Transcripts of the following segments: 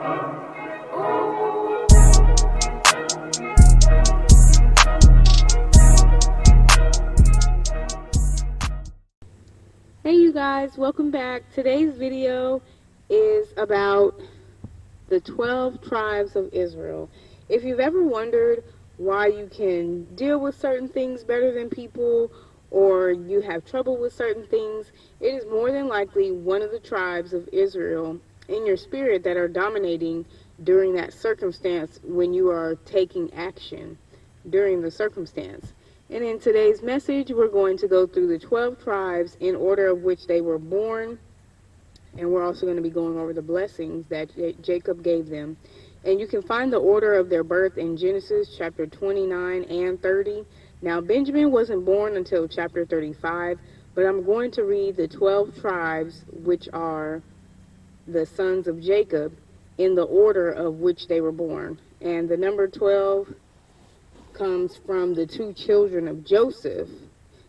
Hey you guys, welcome back. Today's video is about the 12 tribes of Israel. If you've ever wondered why you can deal with certain things better than people, or you have trouble with certain things, it is more than likely one of the tribes of Israel in your spirit that are dominating during that circumstance when you are taking action during the circumstance. And in today's message, we're going to go through the 12 tribes in order of which they were born, and we're also going to be going over the blessings that Jacob gave them. And you can find the order of their birth in Genesis chapter 29 and 30. Now, Benjamin wasn't born until chapter 35, but I'm going to read the 12 tribes, which are the sons of Jacob, in the order of which they were born. And the number 12 comes from the two children of Joseph.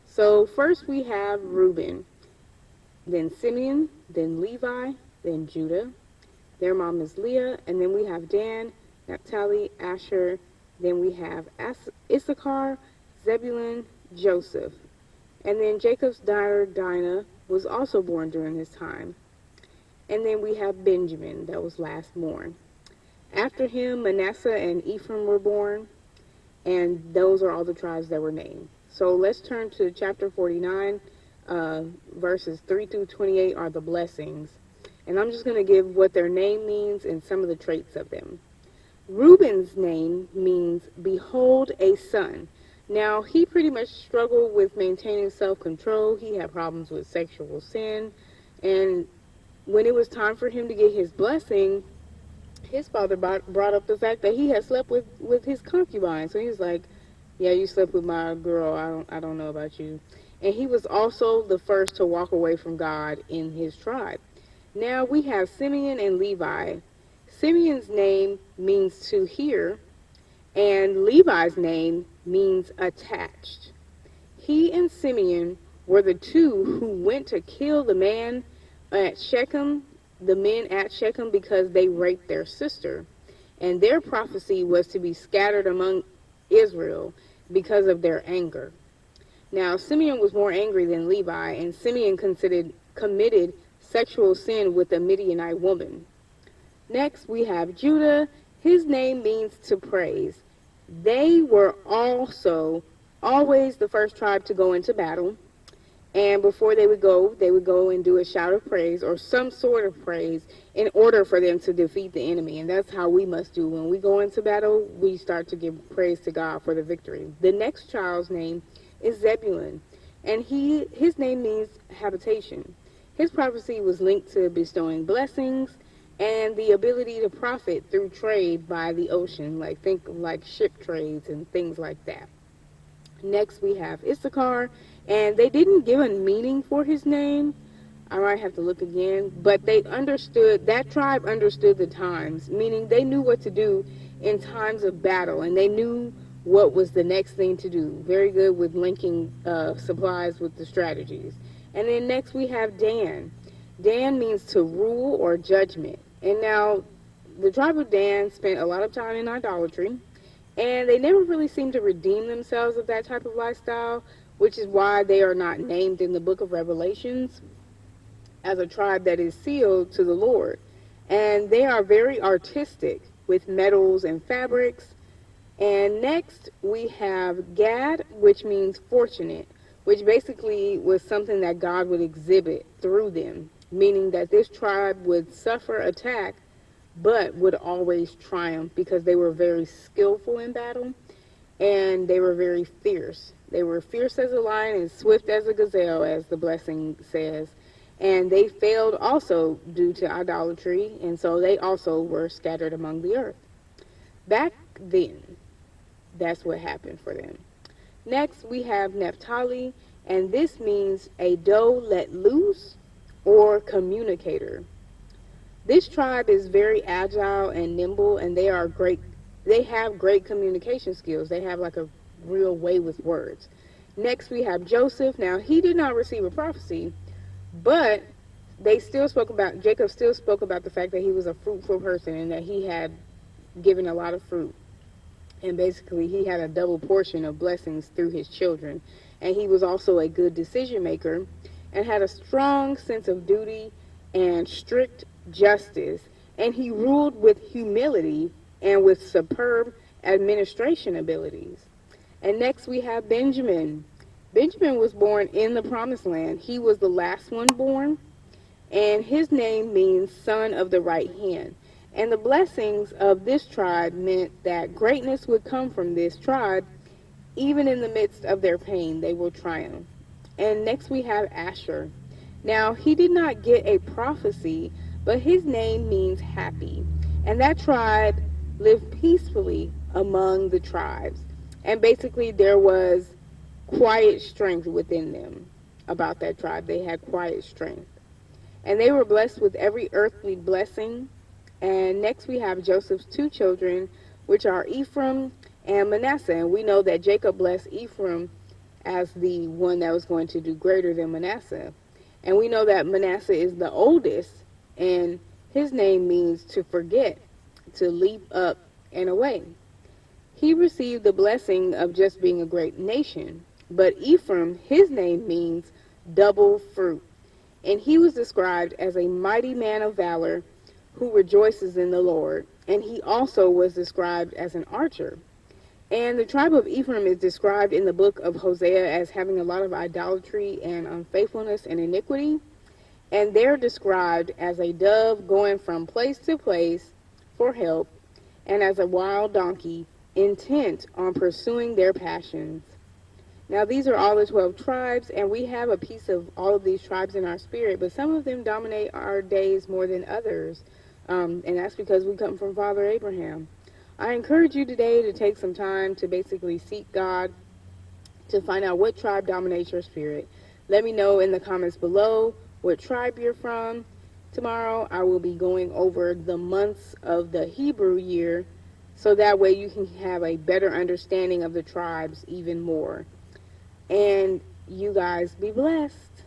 So first we have Reuben, then Simeon, then Levi, then Judah. Their mom is Leah, and then we have Dan, Naftali, Asher. Then we have Issachar, Zebulun, Joseph. And then Jacob's daughter Dinah was also born during this time. And then we have Benjamin, that was last born. After him, Manasseh and Ephraim were born. And those are all the tribes that were named. So let's turn to chapter 49, verses 3 through 28 are the blessings. And I'm just going to give what their name means and some of the traits of them. Reuben's name means, behold a son. Now, he pretty much struggled with maintaining self-control. He had problems with sexual sin. And when it was time for him to get his blessing, his father brought up the fact that he had slept with his concubine. So he was like, yeah, you slept with my girl. I don't know about you. And he was also the first to walk away from God in his tribe. Now we have Simeon and Levi. Simeon's name means to hear, and Levi's name means attached. He and Simeon were the two who went to kill the men at Shechem, because they raped their sister. And their prophecy was to be scattered among Israel because of their anger. Now, Simeon was more angry than Levi, and Simeon committed sexual sin with a Midianite woman. Next, we have Judah. His name means to praise. They were also always the first tribe to go into battle. And before they would go and do a shout of praise or some sort of praise in order for them to defeat the enemy. And that's how we must do. When we go into battle, we start to give praise to God for the victory. The next child's name is Zebulun, and his name means habitation. His prophecy was linked to bestowing blessings and the ability to profit through trade by the ocean, think like ship trades and things like that. Next, we have Issachar, and they didn't give a meaning for his name. I might have to look again, but that tribe understood the times, meaning they knew what to do in times of battle, and they knew what was the next thing to do. Very good with linking supplies with the strategies. And then next we have Dan. Dan means to rule or judgment. And now, the tribe of Dan spent a lot of time in idolatry, and they never really seemed to redeem themselves of that type of lifestyle, which is why they are not named in the book of Revelations as a tribe that is sealed to the Lord. And they are very artistic with metals and fabrics. And next we have Gad, which means fortunate, which basically was something that God would exhibit through them, meaning that this tribe would suffer attack but would always triumph because they were very skillful in battle, and they were very fierce. They were fierce as a lion and swift as a gazelle, as the blessing says. And they failed also due to idolatry, and so they also were scattered among the earth. Back then, that's what happened for them. Next, we have Naftali, and this means a doe let loose or communicator. This tribe is very agile and nimble, and they have great communication skills. They have a real way with words. Next, we have Joseph. Now, he did not receive a prophecy, but Jacob still spoke about the fact that he was a fruitful person and that he had given a lot of fruit. And basically, he had a double portion of blessings through his children. And he was also a good decision maker and had a strong sense of duty and strict justice. And he ruled with humility and with superb administration abilities. And next we have Benjamin. Benjamin was born in the promised land. He was the last one born, and his name means son of the right hand. And the blessings of this tribe meant that greatness would come from this tribe. Even in the midst of their pain, they will triumph. And next we have Asher. Now, he did not get a prophecy, but his name means happy. And that tribe lived peacefully among the tribes. And basically, there was quiet strength within them about that tribe. They had quiet strength. And they were blessed with every earthly blessing. And next we have Joseph's two children, which are Ephraim and Manasseh. And we know that Jacob blessed Ephraim as the one that was going to do greater than Manasseh. And we know that Manasseh is the oldest, and his name means to forget, to leap up and away. He received the blessing of just being a great nation. But Ephraim, his name means double fruit. And he was described as a mighty man of valor who rejoices in the Lord. And he also was described as an archer. And the tribe of Ephraim is described in the book of Hosea as having a lot of idolatry and unfaithfulness and iniquity. And they're described as a dove going from place to place for help, and as a wild donkey intent on pursuing their passions. Now, these are all the 12 tribes, and we have a piece of all of these tribes in our spirit, but some of them dominate our days more than others, and that's because we come from Father Abraham. I encourage you today to take some time to basically seek God to find out what tribe dominates your spirit. Let me know in the comments below what tribe you're from. Tomorrow, I will be going over the months of the Hebrew year, so that way you can have a better understanding of the tribes even more. And you guys be blessed.